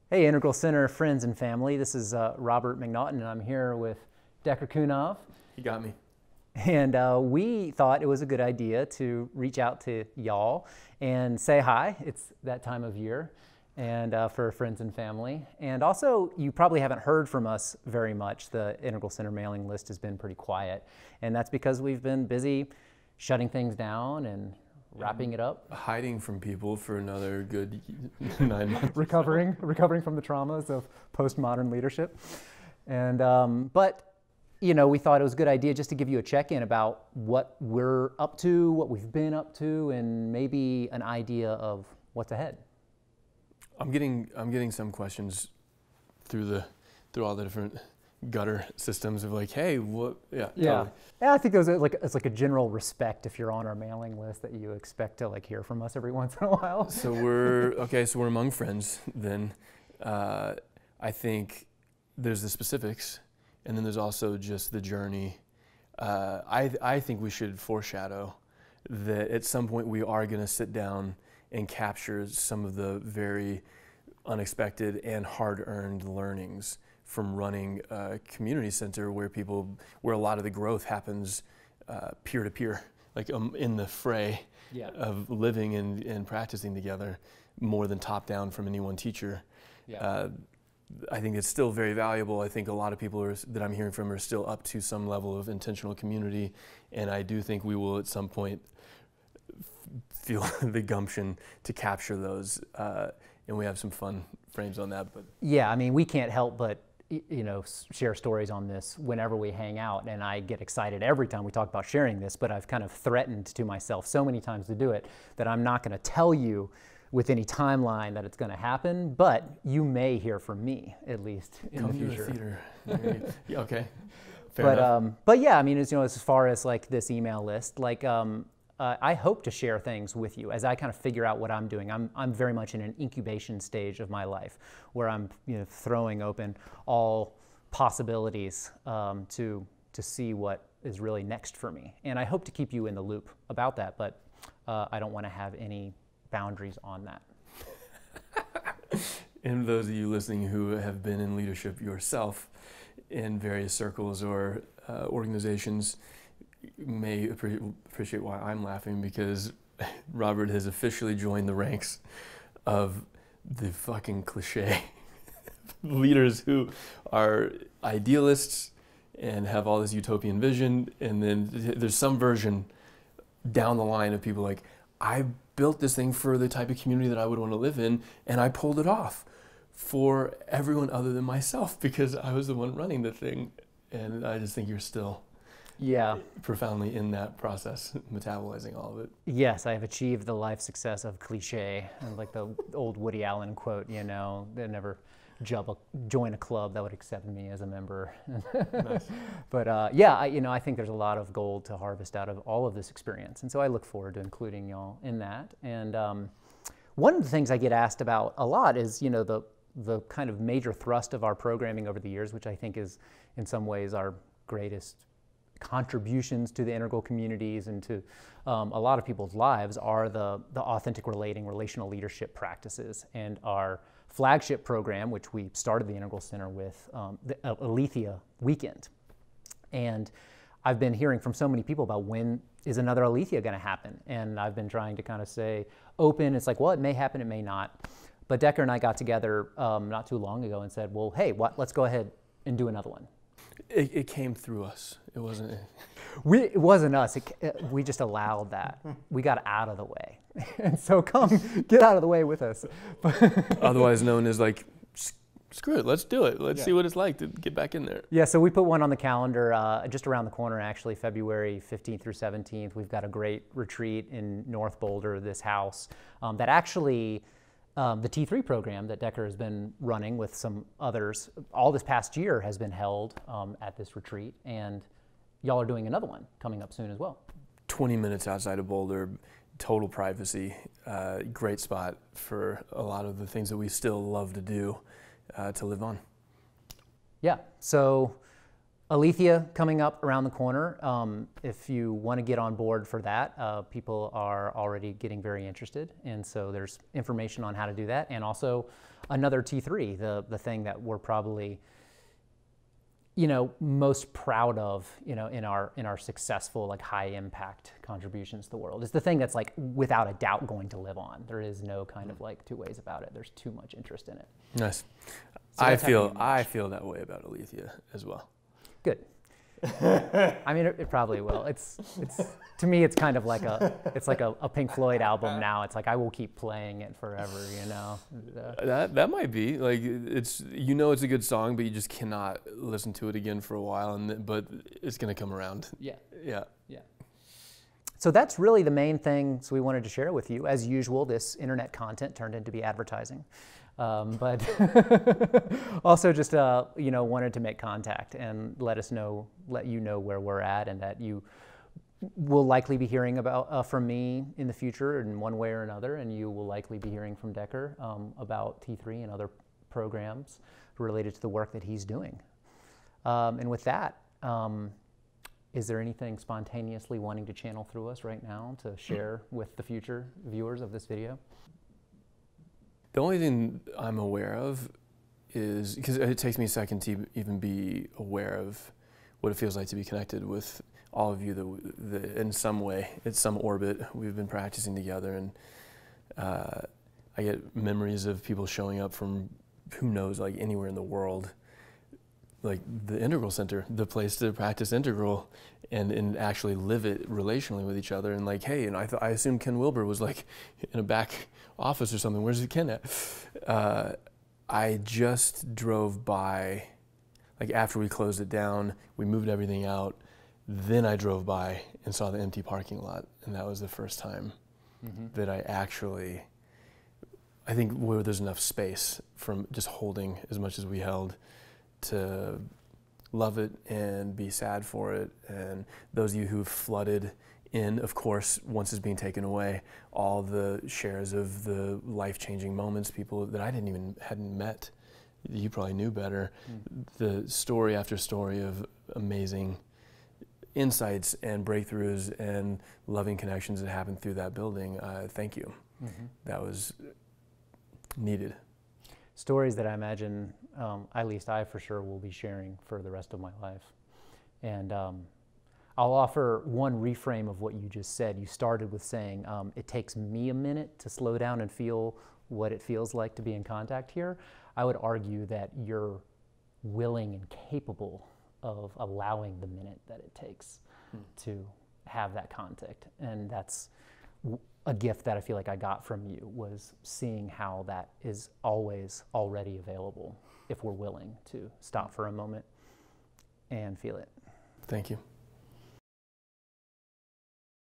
Hey, Integral Center friends and family. This is Robert McNaughton, and I'm here with Decker Kunov. You got me. And we thought it was a good idea to reach out to y'all and say hi. It's that time of year, and for friends and family. And also, you probably haven't heard from us very much. The Integral Center mailing list has been pretty quiet, and that's because we've been busy shutting things down and wrapping it up. Hiding from people for another good 9 months. recovering from the traumas of postmodern leadership. And but you know, we thought it was a good idea just to give you a check-in about what we're up to, what we've been up to, and maybe an idea of what's ahead. I'm getting some questions through all the different gutter systems of like, hey, what? Yeah. Totally. Yeah, I think it's like a general respect if you're on our mailing list that you expect to like hear from us every once in a while. So we're among friends then. I think there's the specifics, and then there's also just the journey. I think we should foreshadow that at some point we are going to sit down and capture some of the very unexpected and hard-earned learnings from running a community center where a lot of the growth happens peer-to-peer, like in the fray of living and practicing together more than top-down from any one teacher. Yeah. I think it's still very valuable. I think a lot of people that I'm hearing from are still up to some level of intentional community, and I do think we will at some point feel the gumption to capture those, and we have some fun frames on that. But yeah, I mean, we can't help but share stories on this whenever we hang out, and I get excited every time we talk about sharing this, but I've kind of threatened to myself so many times to do it that I'm not going to tell you with any timeline that it's going to happen, but you may hear from me at least in the future. Yeah, okay. Fair enough. But yeah, I mean, as far as like this email list, like I hope to share things with you as I kind of figure out what I'm doing. I'm very much in an incubation stage of my life where I'm throwing open all possibilities to see what is really next for me. And I hope to keep you in the loop about that, but I don't want to have any boundaries on that. And those of you listening who have been in leadership yourself in various circles or organizations may appreciate why I'm laughing, because Robert has officially joined the ranks of the fucking cliche leaders who are idealists and have all this utopian vision, and then there's some version down the line of people like, I built this thing for the type of community that I would want to live in, and I pulled it off for everyone other than myself because I was the one running the thing. And I just think you're still profoundly in that process, metabolizing all of it. Yes, I have achieved the life success of cliche, and like the old Woody Allen quote, they never join a club that would accept me as a member. Nice. But I think there's a lot of gold to harvest out of all of this experience, and so I look forward to including y'all in that. And one of the things I get asked about a lot is, the kind of major thrust of our programming over the years, which I think is in some ways our greatest contributions to the integral communities and to a lot of people's lives, are the authentic relational leadership practices. And our flagship program, which we started the Integral Center with, the Aletheia weekend. And I've been hearing from so many people about when is another Aletheia going to happen? And I've been trying to kind of say open. It's like, well, it may happen, it may not. But Decker and I got together not too long ago and said, well, hey, let's go ahead and do another one. It came through us. It wasn't. It wasn't us. We just allowed that. We got out of the way. And so come get out of the way with us. Otherwise known as like, screw it, let's do it. Let's see what it's like to get back in there. Yeah, so we put one on the calendar just around the corner, actually, February 15th through 17th. We've got a great retreat in North Boulder, this house, that actually, the T3 program that Decker has been running with some others all this past year has been held at this retreat, and y'all are doing another one coming up soon as well. 20 minutes outside of Boulder, total privacy, great spot for a lot of the things that we still love to do to live on. Yeah, so Aletheia coming up around the corner. If you want to get on board for that, people are already getting very interested. And so there's information on how to do that. And also another T3, the thing that we're probably, most proud of, in our successful, like high impact contributions to the world. It's the thing that's like without a doubt going to live on. There is no kind of like two ways about it. There's too much interest in it. Nice. So I feel that way about Aletheia as well. Good. I mean, it probably will. It's to me, it's kind of like a Pink Floyd album now. It's like I will keep playing it forever, That might be like it's it's a good song, but you just cannot listen to it again for a while, but it's gonna come around. Yeah. Yeah. Yeah. So that's really the main things we wanted to share with you. As usual, this internet content turned into be advertising. But also just, wanted to make contact and let you know where we're at, and that you will likely be hearing about from me in the future in one way or another, and you will likely be hearing from Decker about T3 and other programs related to the work that he's doing. And with that, is there anything spontaneously wanting to channel through us right now to share with the future viewers of this video? The only thing I'm aware of is, because it takes me a second to even be aware of what it feels like to be connected with all of you that in some way, in some orbit, we've been practicing together. And I get memories of people showing up from who knows, like anywhere in the world, like the Integral Center, the place to practice integral and actually live it relationally with each other. And like, hey, and I assumed Ken Wilber was like in a back office or something. Where's Ken at? I just drove by, like after we closed it down, we moved everything out. Then I drove by and saw the empty parking lot. And that was the first time that I think where there's enough space from just holding as much as we held to love it and be sad for it. And those of you who've flooded in, of course, once it's being taken away, all the shares of the life-changing moments, people that I hadn't met, you probably knew better, the story after story of amazing insights and breakthroughs and loving connections that happened through that building. Thank you. That was needed. Stories that I imagine, at least I for sure will be sharing for the rest of my life. And I'll offer one reframe of what you just said. You started with saying, it takes me a minute to slow down and feel what it feels like to be in contact here. I would argue that you're willing and capable of allowing the minute that it takes to have that contact. And that's a gift that I feel like I got from you, was seeing how that is always already available if we're willing to stop for a moment and feel it. Thank you.